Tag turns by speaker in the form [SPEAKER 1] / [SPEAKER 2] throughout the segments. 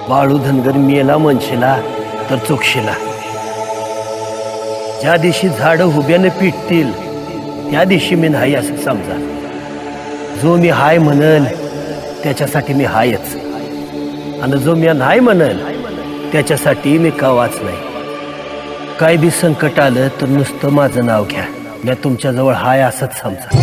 [SPEAKER 1] बाळू धनगर मेला म्हणशीला तर चुकशीला. ज्या दिवशी झाडं हुब्याने पिटतील त्या दिवशी मी नाही असं समजा. जो मी हाय म्हणल त्याच्यासाठी मी हायच, आणि जो मी नाही म्हणल त्याच्यासाठी मी कवाच नाही. काय बी संकट आलं तर नुसतं माझं नाव घ्या, मी तुमच्याजवळ हाय असंच समजा.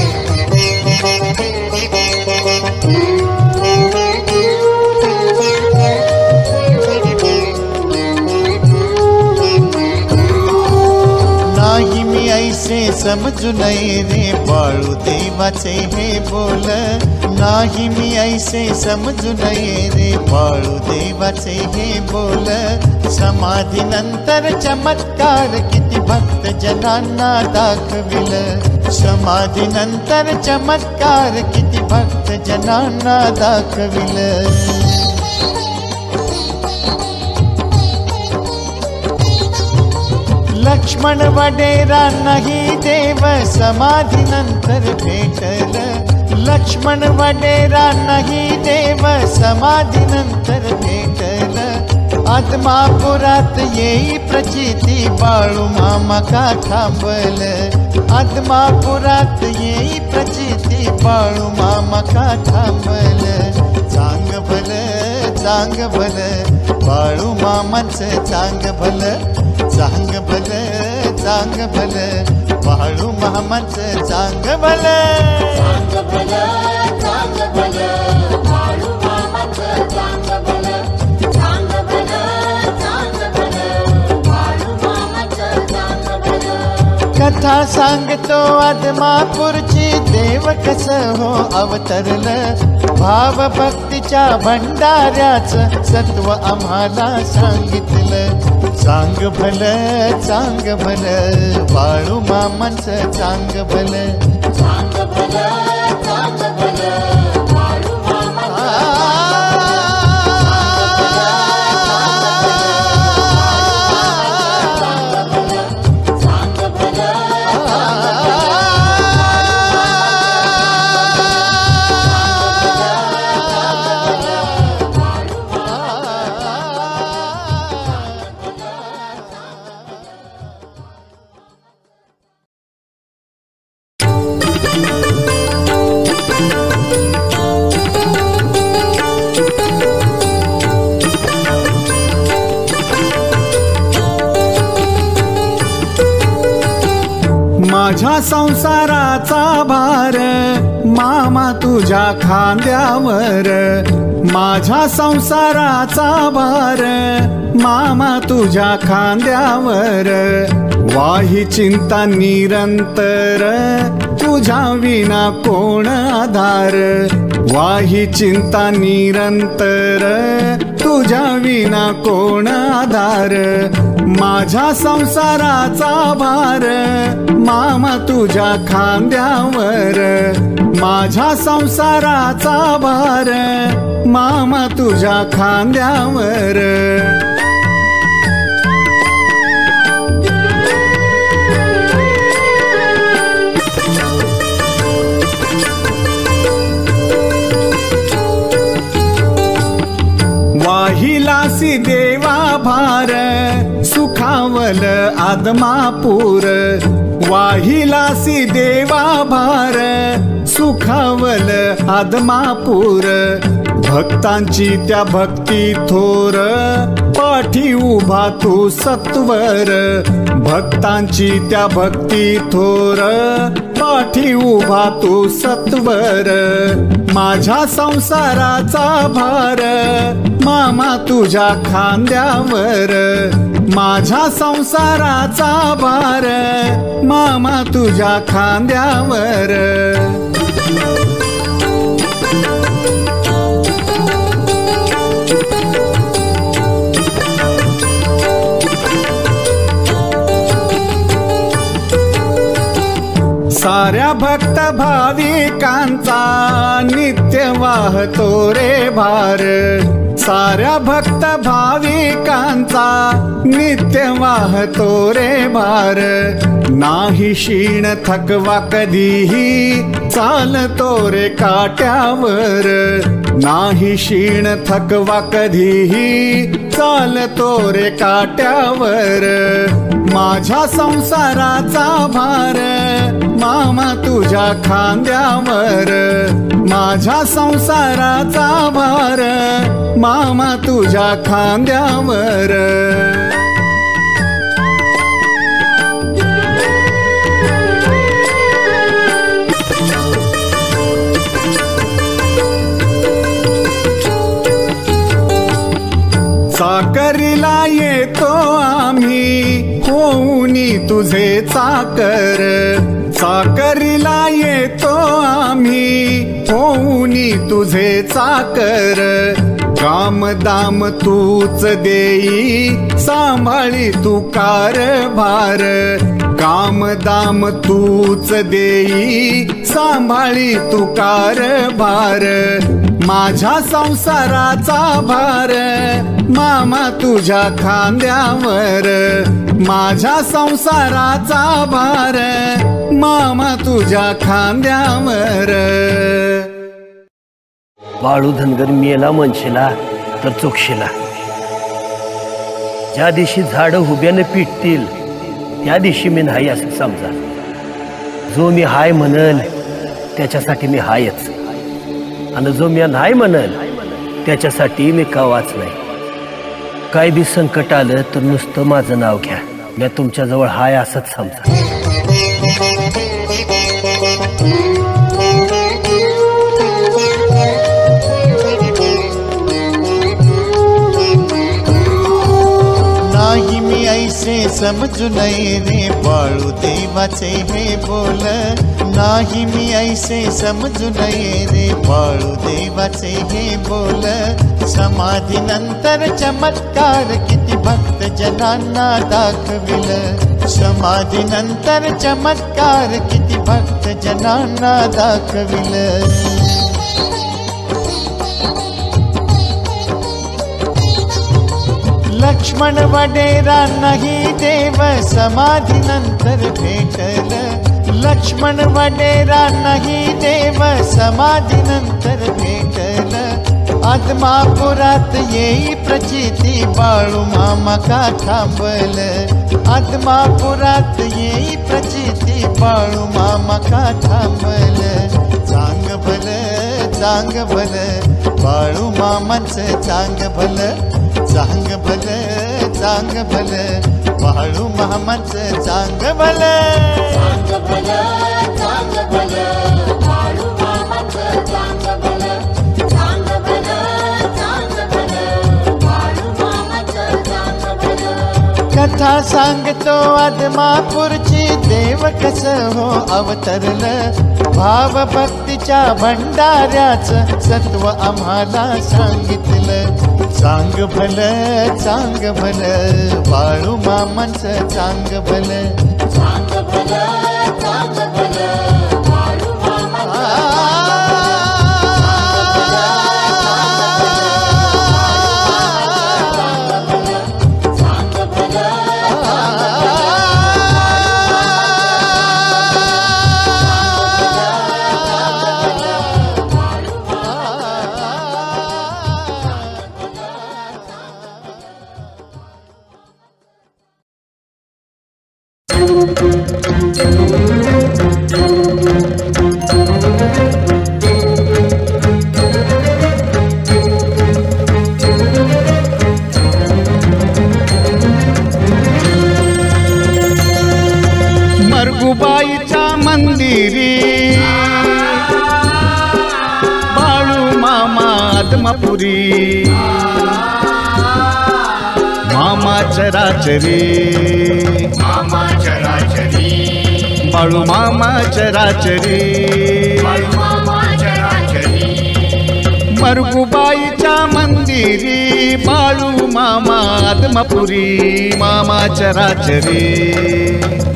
[SPEAKER 2] नाही मी ऐसे समजू नये रे बाळू देवाचे हे बोल. नाही मी ऐसे समजू नये रे बाळू देवाचे हे बोल. समाधी नंतर चमत्कार किती भक्त जनांना दाखविल. समाधी नंतर चमत्कार किती भक्त जनांना दाखविल. लक्ष्मण वडेरा नाही देव समाधी नंतर भेटल. लक्ष्मण वडेरा नाही देव समाधी नंतर भेटल. आदमापुरात येई प्रचिती बाळू मामा का थांबल. आदमापुरात येई प्रचिती बाळू मामा का थांबल. चांग भल चांग भल बाळू मामाचं चांग भल. चांग भल चांग भल बाळू मामाचं चांग भल.
[SPEAKER 3] चांग भल चांग भल बाळू मामाचं चांग भल. चांग भल चांग भल बाळू मामाचं चांग भल.
[SPEAKER 2] कथा सांगतो आदमापूरची देव कसं हो अवतरलं. भाव भक्तीच्या भंडाऱ्याचं सत्व आम्हाला सांगितलं. चांग भल चांग भल बाळू मामाचं चांग भल.
[SPEAKER 3] चांग भल चांग भल बाळू मामाचं चांग भल.
[SPEAKER 4] माझ्या संसाराचा भार मामा तुझ्या खांद्यावर. माझ्या संसाराचा भार मामा तुझ्या खांद्यावर. वाही चिंता निरंतर तुझ्या विना कोण आधार. वाही चिंता निरंतर तुझ्या विना कोण आधार. माझ्या संसाराचा भार मामा तुझ्या खांद्यावर. माझ्या संसाराचा भार मामा तुझ्या खांद्यावर. वाहिलासी देवा भार सुखावल आदमापूर. वाहिलासी देवा भार सुखावल आदमापूर. भक्तांची त्या भक्ती थोर पाठी उभा तू सत्वर. भक्तांची त्या भक्ती थोर पाठी उभा तू सत्वर. माझ्या संसाराचा भार मामा तुझ्या खांद्यावर. माझ्या संसाराचा भार मामा तुझ्या खांद्यावर. साऱ्या भक्त भाविकांचा नित्य वाहतो रे भार. साऱ्या भक्त भाविकांचा नित्य वाहतो रे भार, नाही क्षीण थकवा कधीही चालतो रे काट्यावर, नाही क्षीण थकवा कधीही चालतो रे काट्यावर. माझ्या संसाराचा भार मामा तुझ्या खांद्यावर, माझ्या संसाराचा भार मामा तुझ्या खांद्यावर. चाकरीला येतो आम्ही होऊनी तुझे चाकर, चाकरीला येतो आम्ही होऊनी तुझे चाकर. काम दाम तूच देई सांभाळी तू कारभार, काम दाम तूच देई सांभाळी तू कारभार. माझ्या संसाराचा भार मामा तुझ्या खांद्यावर, माझ्या संसाराचा भार मामा तुझ्या खांद्यावर.
[SPEAKER 1] बाळू धनगर मेला म्हणशीला तर चुकशीला. ज्या दिवशी झाडं उभ्याने पिटतील त्या दिवशी मी नाही असं समजा. जो मी हाय म्हणल त्याच्यासाठी मी हायच, आणि जो मी नाही म्हणल त्याच्यासाठी मी कवाच नाही. काय बी संकट आलं तर नुसतं माझं नाव घ्या, मी तुमच्याजवळ हाय असंच समजा.
[SPEAKER 2] नाही मी ऐसे समजू नये रे बाळू देवाचे हे बोल, नाही मी ऐसे समजू नये रे बाळू देवाचे हे बोल. समाधी नंतर चमत्कार किती भक्त जनांना दाखविल, समाधी नंतर चमत्कार किती भक्त जनांना दाखविल. लक्ष्मण वडेरा नाही देव समाधी नंतर भेटल, लक्ष्मण वडेरा नाही देव समाधी नंतर भेटल. आदमापुरात येई प्रचिती बाळू मामा का थांबल, आदमापुरात येई प्रचिती बाळू मामा का थांबल. चांग भल चांग भल बाळू मामाचं चांग भल, चांग भल चांग भल बाळू मामाचं चांग भल.
[SPEAKER 3] चांग भल चांग भल बाळू मामाचं चांग भल, चांग भल चांग भल बाळू मामाचं चांग भल.
[SPEAKER 2] कथा सांगतो आदमापूरची देव कसं हो अवतरलं, भाव भक्तीच्या भंडाऱ्याचं सत्व आम्हाला सांगितलं. चांग भल चांग भल बाळू मामांचं चांग भल,
[SPEAKER 3] चांग भल चांग भल बाळू मामाचं चांग भल.
[SPEAKER 4] मरगुबाईच्या मंदिरी बाळू मामा आदमापुरी, मामा चराचरी
[SPEAKER 5] मामा चराचरी
[SPEAKER 4] बाळू मामा चराचरी.
[SPEAKER 5] मामा चराचरी
[SPEAKER 4] मरगुबाईच्या मंदिरी बाळू मामा आदमापुरी, मामा चराचरी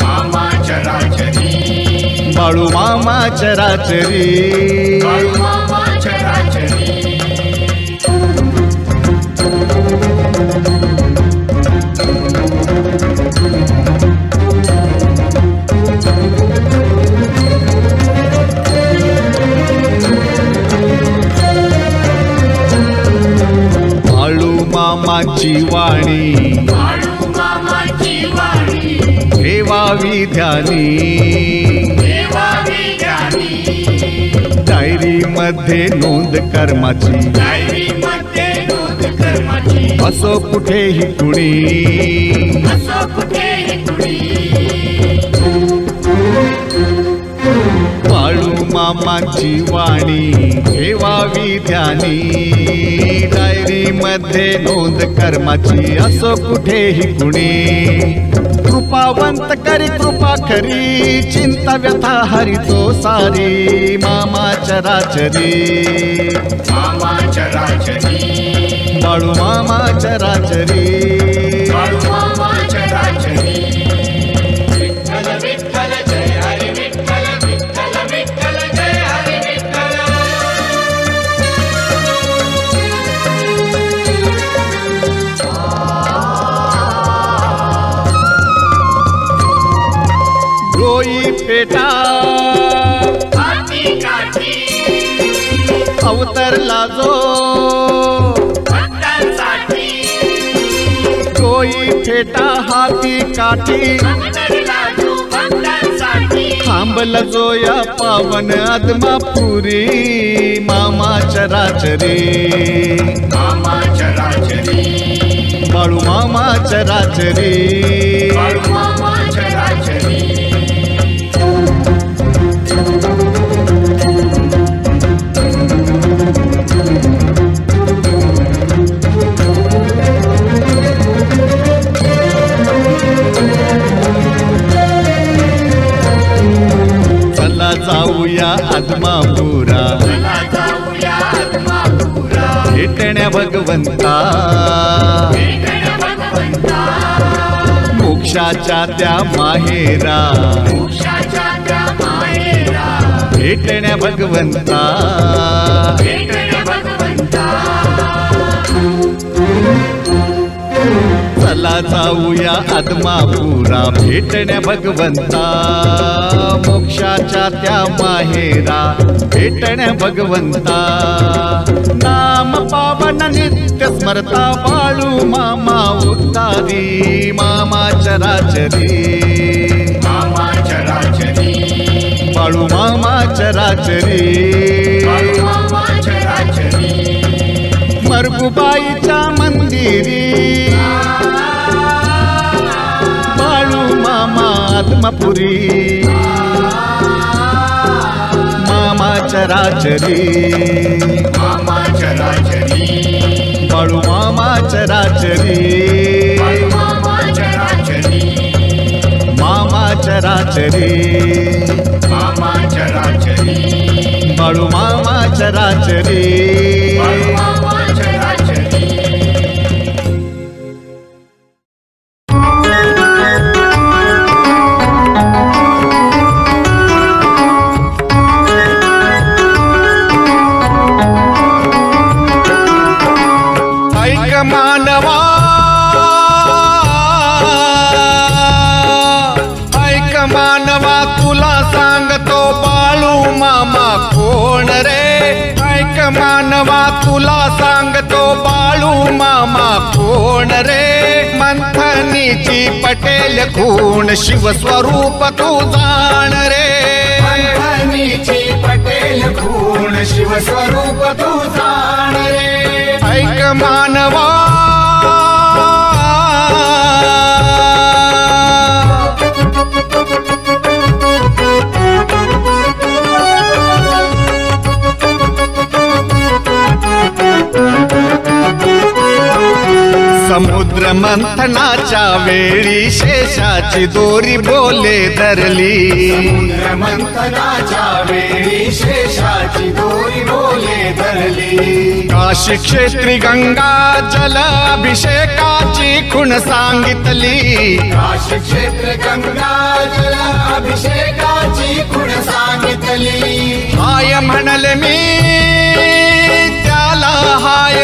[SPEAKER 5] मामा चराचरी
[SPEAKER 4] बाळू मामा चराचरी.
[SPEAKER 5] मामा चराचरी.
[SPEAKER 4] मामाची वाणी
[SPEAKER 5] बाळू मामाची वाणी
[SPEAKER 4] ठेवावी ध्यानी
[SPEAKER 5] देवावी ज्ञानी
[SPEAKER 4] डायरी मध्ये नोंद कर्माची
[SPEAKER 5] डायरी मध्ये नोंद कर्माची
[SPEAKER 4] असो कुठेही कुणी
[SPEAKER 5] असो कुठेही कुणी
[SPEAKER 4] बाळू मामाची वाणी ठेवावी ध्यानी डायरी मध्ये नोंद कर्माची असो कुठेही कुणी कृपावंत करी कृपा खरी चिंता व्यथा हरितो सारी मामा चराचरी
[SPEAKER 5] मामा चराचरी
[SPEAKER 4] बाळू मामा चराचरी
[SPEAKER 5] बाळू मामा चराचरी विठ्ठल विठ्ठल जय हरी विठ्ठल विठ्ठल विठ्ठल जय हरी विठ्ठल
[SPEAKER 4] डोई पेटा
[SPEAKER 5] हाती काठी
[SPEAKER 4] अवतरला जो
[SPEAKER 5] भक्तांसाठी
[SPEAKER 4] डोई फेटा हाती काठी
[SPEAKER 5] भक्तांना जो भक्तांसाठी
[SPEAKER 4] थांबला जो या पावन आदमापुरी मामा चराचरी
[SPEAKER 5] मामा चराचरी
[SPEAKER 4] बाळू मामा चराचरी
[SPEAKER 5] बाळू मामा चराचरी
[SPEAKER 4] चला जाऊया आदमापुरा
[SPEAKER 5] चला जाऊया आत्मापुरा
[SPEAKER 4] भेटण्या भगवंता
[SPEAKER 5] भेटण भगवंता
[SPEAKER 4] मोक्षाच्या त्या माहेरा
[SPEAKER 5] मोक्षाच्या त्या मायेला
[SPEAKER 4] भेटण्या भगवंता
[SPEAKER 5] भेटण भगवंता
[SPEAKER 4] चला जाऊया आदमापुरा भेटण्या भगवंता मोक्षाच्या त्या माहेरा भेटण्या भगवंता नाम पावन नित्य स्मरता बाळू मामा उद्धारी मामा चराचरी
[SPEAKER 5] मामा चराचरी
[SPEAKER 4] बाळू मामा चराचरी
[SPEAKER 5] बाळू मामा चराचरी
[SPEAKER 4] मरगुबाईच्या मंदिरी बाळू मामा आदमापुरी मामा चराचरी
[SPEAKER 5] मामा चराचरी
[SPEAKER 4] बाळू मामा चराचरी
[SPEAKER 5] बाळू मामा चराचरी
[SPEAKER 4] मामा चराचरी
[SPEAKER 5] मामा चराचरी
[SPEAKER 4] बाळू मामा चराचरी
[SPEAKER 5] बाळू मामा चराचरी
[SPEAKER 4] ऐक मानवा ऐक मानवा तुला सांगतो बाळू मामा कोण रे ऐक मानवा तुला सांगतो बाळू मामा कोण रे मंथनीची पटेल खूण शिवस्वरूप तू जाण रे
[SPEAKER 5] मंथनीची पटेल खूण शिवस्वरूप तू जाण रे
[SPEAKER 4] ऐक मानवा समुद्र मंथनाच्या वेळी शेषाची दोरी बोले धरली
[SPEAKER 5] मंथनाच्या वेळी शेषाची दोरी बोले धरली
[SPEAKER 4] काशी क्षेत्री गंगा जल अभिषेकाची खुण सांगितली
[SPEAKER 5] काशी क्षेत्र गंगा जल अभिषेकाची खुण सांगितली
[SPEAKER 4] हाय म्हणल मी त्याला हाय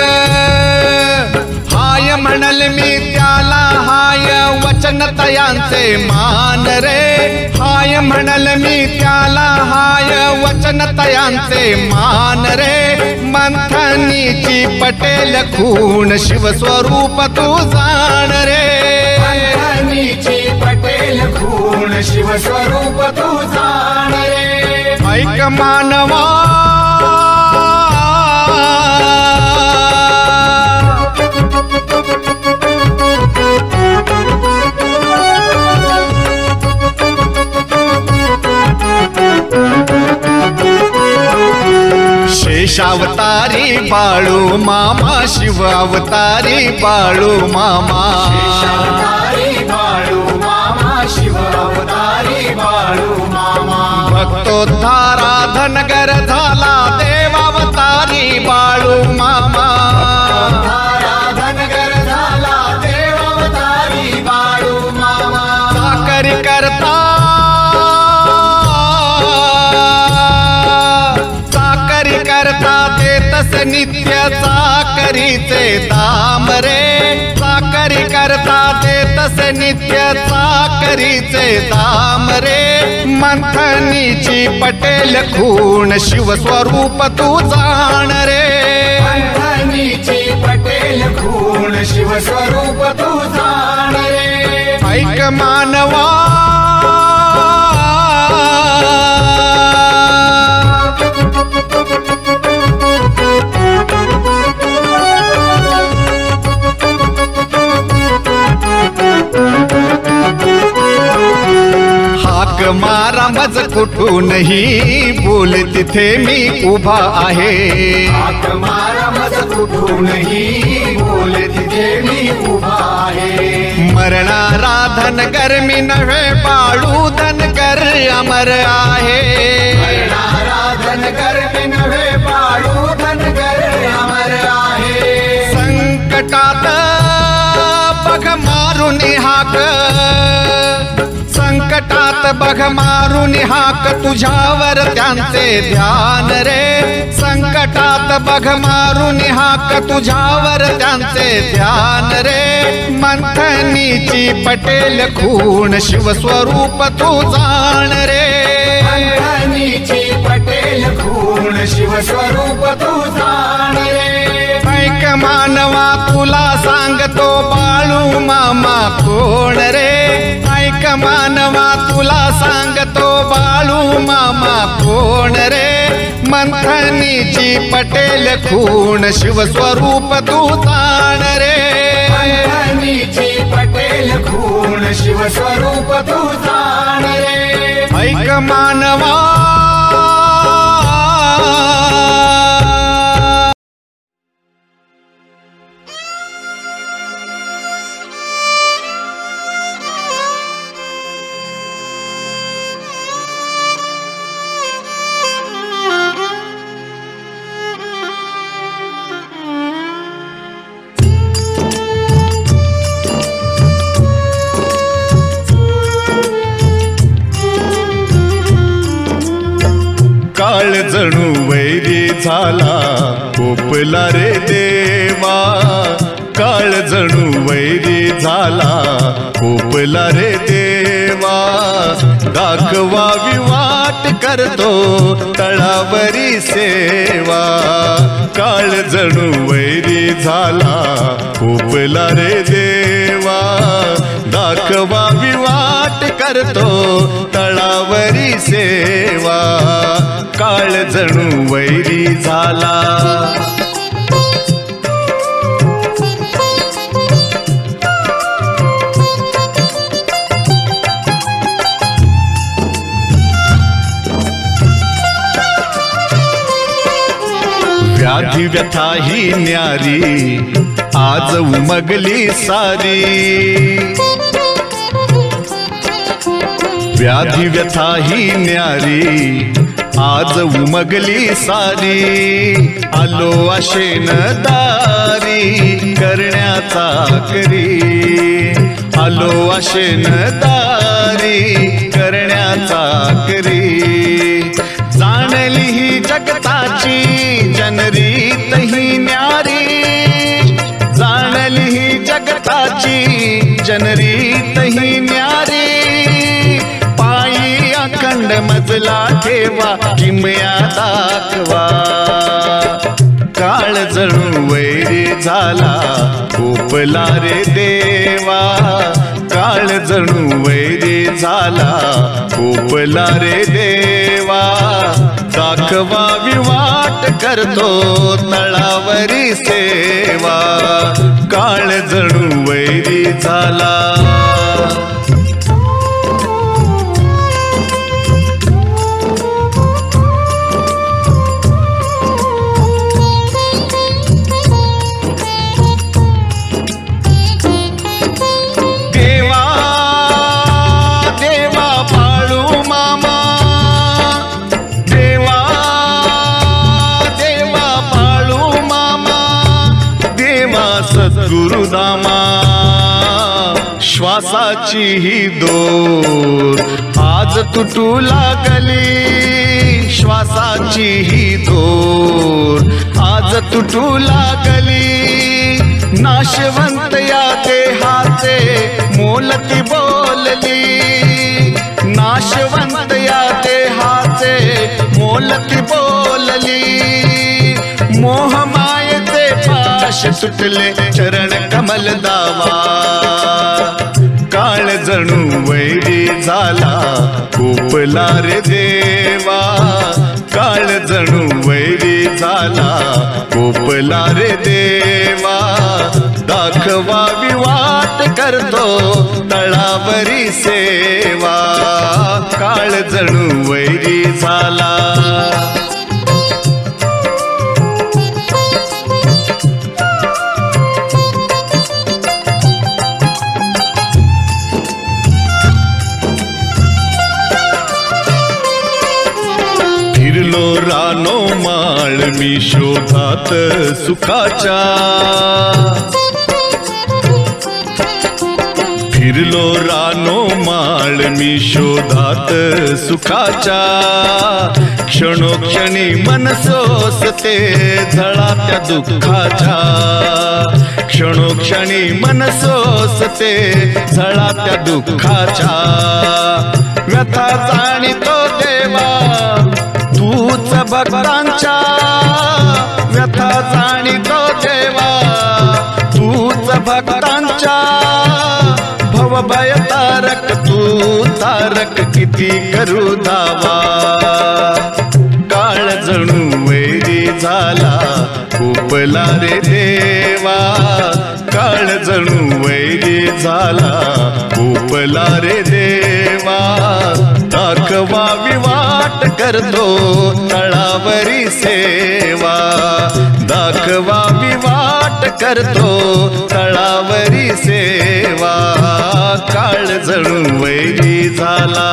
[SPEAKER 4] हाय म्हणल मी त्याला हाय वचन वचनतयांचे मान रे, हाय म्हणल मी त्याला हाय वचनतयांचे मान रे, मंथनीची पटेल खूण शिवस्वरूप तू जाण रे,
[SPEAKER 5] मंथनीची पटेल खूण शिवस्वरूप तू जाण रे,
[SPEAKER 4] ऐक मानवा शेषावतारी बाळू मामा, शिव अवतारी बाळू मामा,
[SPEAKER 5] शेषावतारी बाळू मामा, शिव अवतारी बाळू मामा,
[SPEAKER 4] भक्तोद्धारा धनगर झाला देवावतारी बाळू मामा,
[SPEAKER 5] धनगर झाला देवावतारी बाळू मामा,
[SPEAKER 4] चाकरी करता देतस नित्य चाकरीचे दाम रे, चाकरी करता देतस नित्य चाकरीचे दाम रे, मंथनीची पटेल खूण शिवस्वरूप तू जाण रे,
[SPEAKER 5] मंथनीची पटेल खूण शिवस्वरूप तू जाण रे,
[SPEAKER 4] ऐक मानवा हाक मारा मज कुठूनही बोल तिथे मी उभा आहे,
[SPEAKER 5] हाक मारा मज कुठूनही बोल तिथे मी उभा आहे,
[SPEAKER 4] मरणारा धनगर मी नव्हे बाळू धनगर अमर आहे,
[SPEAKER 5] मरणारा धनगर मी नव्हे बाळू धनगर अमर आहे,
[SPEAKER 4] संकटात बघ मारून हाक, संकटात बघ मारून हाक तुझ्यावर त्यांचे ध्यान रे, संकटात बघ मारून हाक तुझ्यावर त्यांचे ध्यान रे, मंथनीची पटेल खूण शिवस्वरूप तू जाण रे,
[SPEAKER 5] मंथनीची पटेल खूण शिवस्वरूप तू जाण रे,
[SPEAKER 4] ऐक मानवा तुला सांगतो बाळू मामा कोण रे, ऐक मानवा तुला सांगतो बाळू मामा कोण रे, मंथनीची पटेल खूण शिवस्वरूप तू जाण रे,
[SPEAKER 5] मंथनीची पटेल खूण शिवस्वरूप तू जाण रे,
[SPEAKER 4] ऐक मानवा काळ जणू वैरी झाला कोपला रे देवा, काळ जणू वैरी झाला कोपला रे देवा, दाखवावी वाट करतो तळावरी सेवा, काळ जणू वैरी झाला कोपला रे देवा, दाखवावी वाट करतो तळावरी सेवा, काळ जणू वैरी झाला, व्याधी व्यथा ही न्यारी आज उमगली सारी, व्याधी व्यथा ही न्यारी आज उमगली सारी, आलो आशेन दारी करण्याचा करी, आलो आशेन दारी करण्याचा करी, जाणली ही जगताची जनरीत ही न्यारी, जाणली ही जगताची जनरीत ही समजला ठेवा किमया दाखवा काळ जणू वैरी झाला कोपला रे देवा काळ जणू वैरी झाला कोपला रे देवा दाखवावी वाट करतो तळावरी सेवा काळ जणू वैरी झाला गुरुदामा श्वासाची ही दोर आज तुटू लागली श्वासाची ही दोर आज तुटू लागली नाशवंत या देहाचे मोलती बोलली नाशवंत या देहाचे मोलती बोलली मोहमायेचे पाश सुटले चरण कमल दावा काळ जणू वैरी झाला कोपला रे देवा काळ जणू वैरी झाला कोपला रे देवा दाखवावी वाट करतो तळावरी सेवा काळ जणू वैरी झाला फिरलो रानो माळ मी शोधात सुखाच्या फिरलो रानो माळ मी शोधात सुखाच्या क्षणोक्षणी मन सोसते झळात्या दुःखाच्या क्षणोक्षणी मन सोसते झळात्या दुःखाच्या व्यथा जाणितो देवा तूच भक्तांच्या व्यथा जाणितो देवा तूच भक्तांच्या भवभय तारक तू तारक किती करू दावा काळ जणू वैरी झाला कोपला रे देवा काळ जणू वैरी झाला कोपला रे देवा दाखवावी वाट करतो तळावरी सेवा दाखवावी वाट करतो तळावरी सेवा काळ जणू वैरी झाला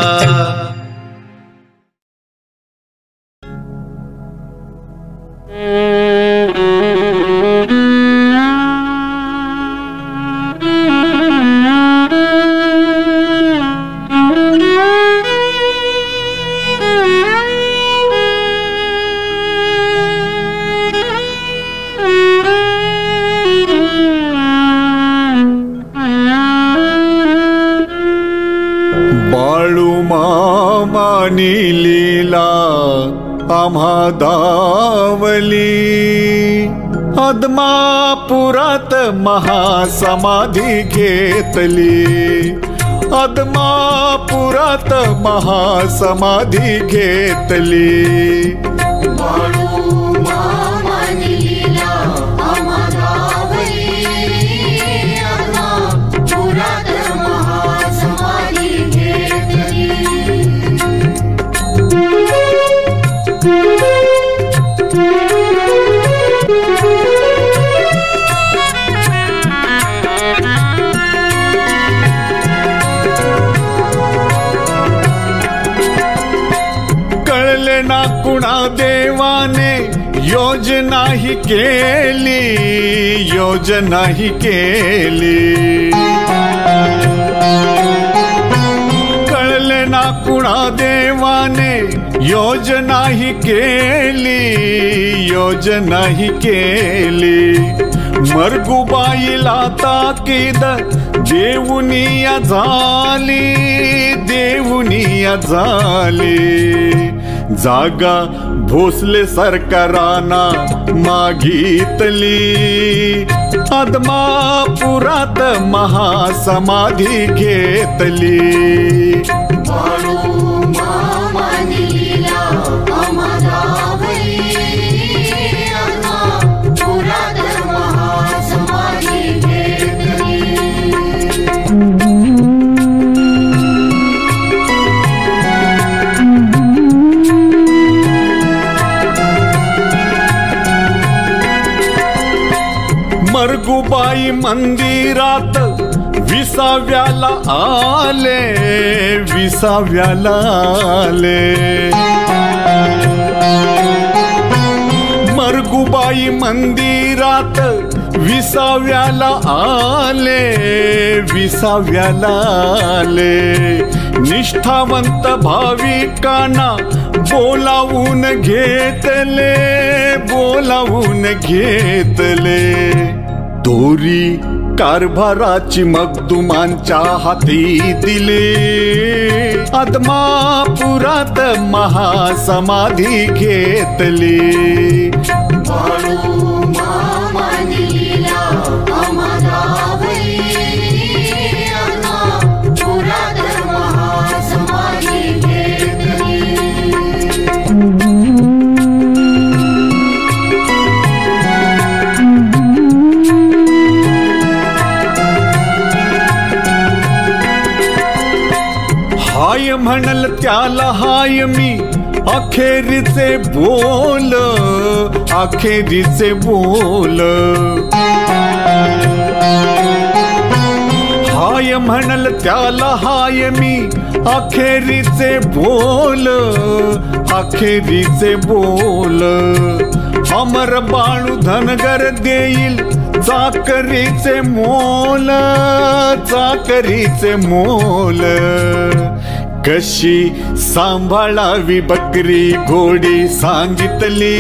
[SPEAKER 4] मामानी लीला आम्हा दावली अदमापुरात महासमाधी घेतली अदमापुरात महासमाधी घेतली कळले ना कुणा देवाने योजना ही केली योजना ही केली कळले ना कुणा देवाने योजना ही केली योजना ही केली मरगुबाईला ताकीद देऊनिया झाली जागा भोसले सरकाराना मागितली आदमापुरात महासमाधी घेतली मरगुबाई मंदिरात विसाव्याला आले मरगुबाई मंदिरात विसाव्याला आले निष्ठावंत भाविकांना बोलावून घेतले दोरी कारभाराची मगदुमांच्या हाती दिले आदमापुरात महासमाधी घेतली हाय म्हणल त्याला हाय मी अखेरीचे बोल हाय म्हणल त्याला हाय मी अखेरीचे बोल अमर बाळू धनगर देईल चाकरीचे मोल कशी सांभाळावी बकरी घोडी सांगितली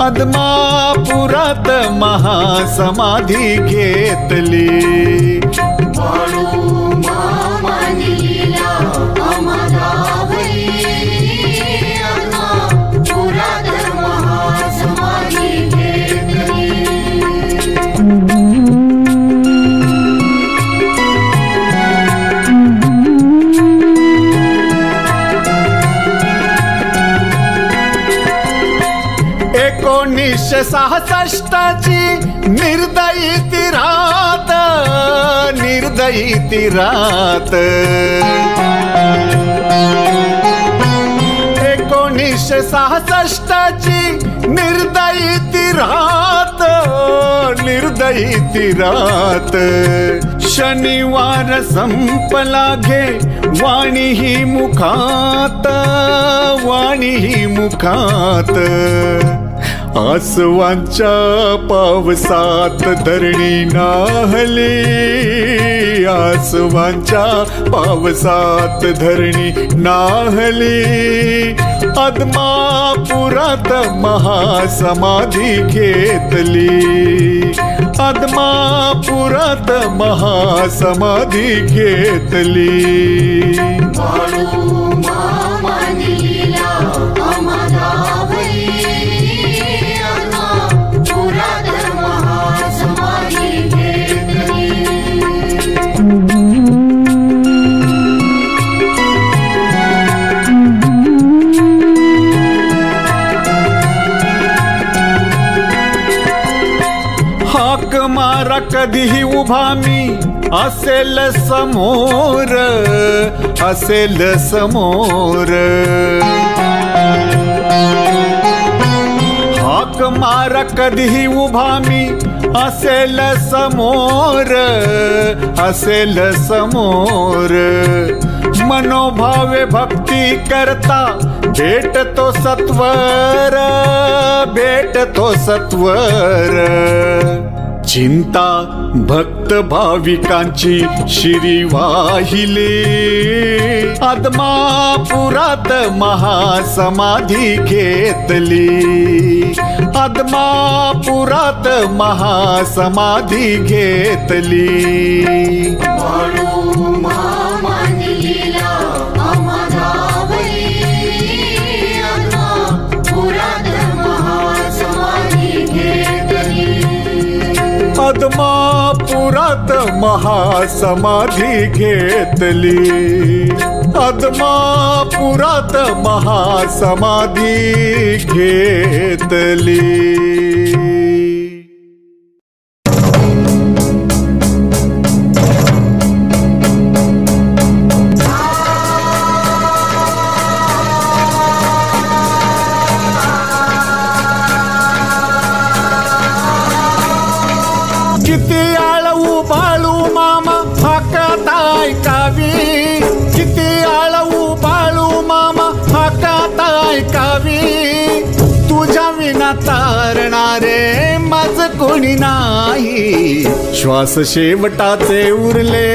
[SPEAKER 4] आदमापुरात महासमाधी घेतली एकोणीसशे 66ची निर्दयी रात 1966ची निर्दयी रात शनिवार संपला घे वाणी ही मुखात आसवांच्या पावसात धरणी नाहली आदमापुरात महासमाधी घेतली हाक मारा कधीही उभा मी असेल समोर हाक मारा कधीही उभा मी असेल समोर मनोभावे भक्ती करता भेटतो सत्वर चिंता भक्त भाविकांची शिरी वाहिले, आदमापुरात महासमाधी घेतली, आदमापुरात महासमाधी घेतली.
[SPEAKER 3] बाळू मामाने लीला आम्हालावरी, आदमापुरात महासमाधी घेतली,
[SPEAKER 4] आदमापुरात महासमाधी घेतली, आदमापुरात महासमाधी घेतली. किती आळवू बाळू मामा हाकात ऐकावी, किती आळवू बाळू मामा हाकात ऐकावी, तुझ्या विना तारणारे माझ कोणी नाही. श्वास शेवटाचे उरले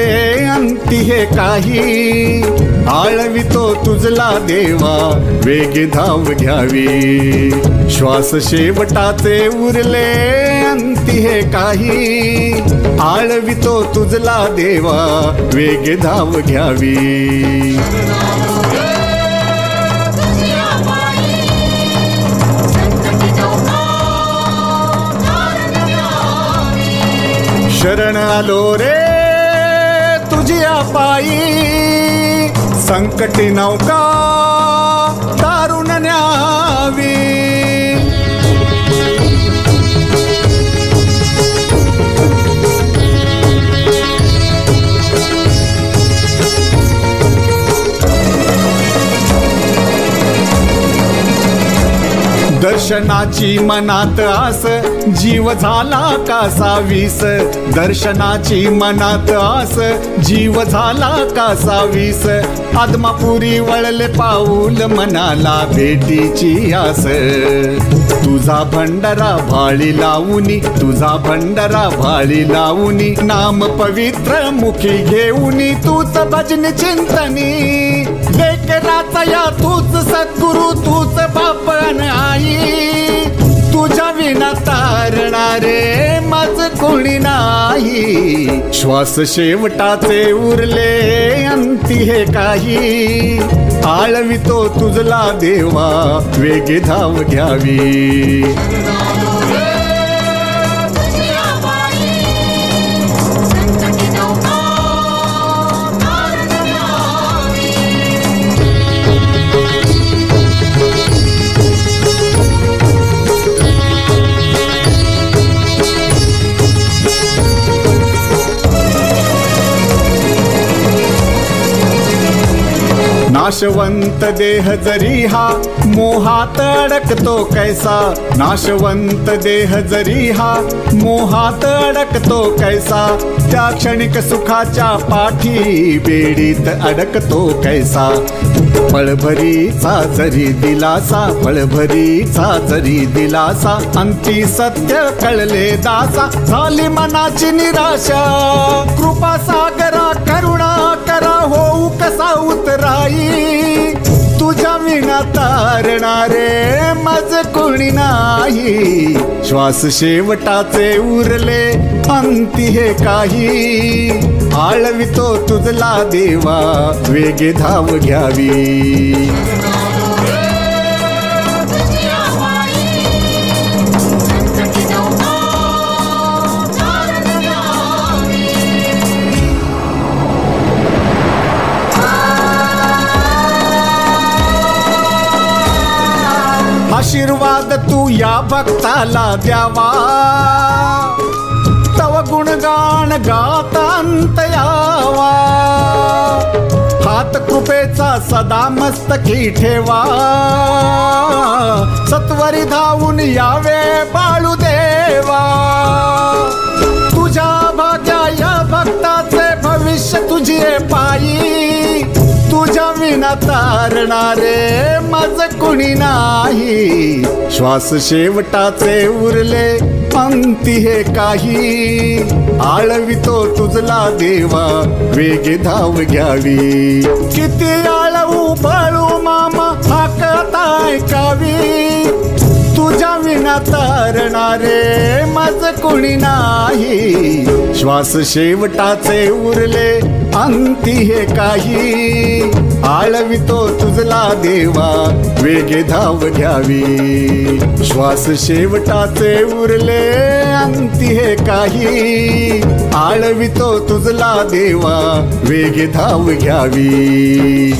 [SPEAKER 4] अंती हे काही, आळवितो तुझला देवा वेगे धाव घ्यावी. श्वास शेवटाचे उरले अंती हे काही, आळवितो तुझला देवा वेगे धाव घ्यावी. शरण आलो रे तुझ्या पायी, संकटी नौका तारून न्यावी. दर्शनाची मनात आस जीव झाला कासा वीस, दर्शनाची मनात आस जीव झाला कासा वीस. आदमापुरी वळले पाऊल मनाला भेटीची आस, तुझा भंडारा भाळी लावूनी, तुझा भंडारा भाळी लावूनी, नाम पवित्र मुखी घेऊनी, तूच भजन चिंतनी. लेकराचा या तूच सद्गुरु, तूच बापन आई, तुझ्या विना तारणारे माझ कोणी नाही. श्वास शेवटाचे उरले अंती हे काही, आळवितो तुझला देवा वेगे धाव घ्यावी. नाशवंत देह जरी हा मोहात अडकतो कैसा, नाशवंत देह जरी हा मोहात अडकतो कैसा, त्या क्षणिक सुखाच्या पाठी बेडीत अडकतो कैसा. पळभरीचा जरी दिलासा, पळभरीचा जरी दिलासा, अंती सत्य कळले दासा, झाली मनाची निराशा. कृपा सागरा करुणा करा होऊ कसा उतराई, तुझ्या विना तारणारे माझ कोणी नाही. श्वास शेवटाचे उरले अंती हे काही, आळवितो तुझला देवा वेगे धाव घ्यावी. आशीर्वाद तू या भक्ताला द्यावा, तव गुणगान गातांत यावा. हात कृपेचा सदा मस्तकी ठेवा, सत्वरी धावून यावे बाळू देवा. तुझ्या भाग्या या भक्ताचे भविष्य तुझे पायी, तुझ्या विना तारणारे माझ कुणी नाही. श्वास शेवटाचे उरले अंती हे काही आळवितो तुझला देवा वेगे धाव घ्यावी किती आळवू बाळू मामा हा कथा ऐकावी तुझ्या विना तारणारे माझ कोणी नाही श्वास शेवटाचे उरले अंती हे काही आळवितो तुझला देवा वेगे धाव घ्यावी श्वास शेवटाचे उरले अंती हे काही आळवितो तुझला देवा वेगे धाव घ्यावी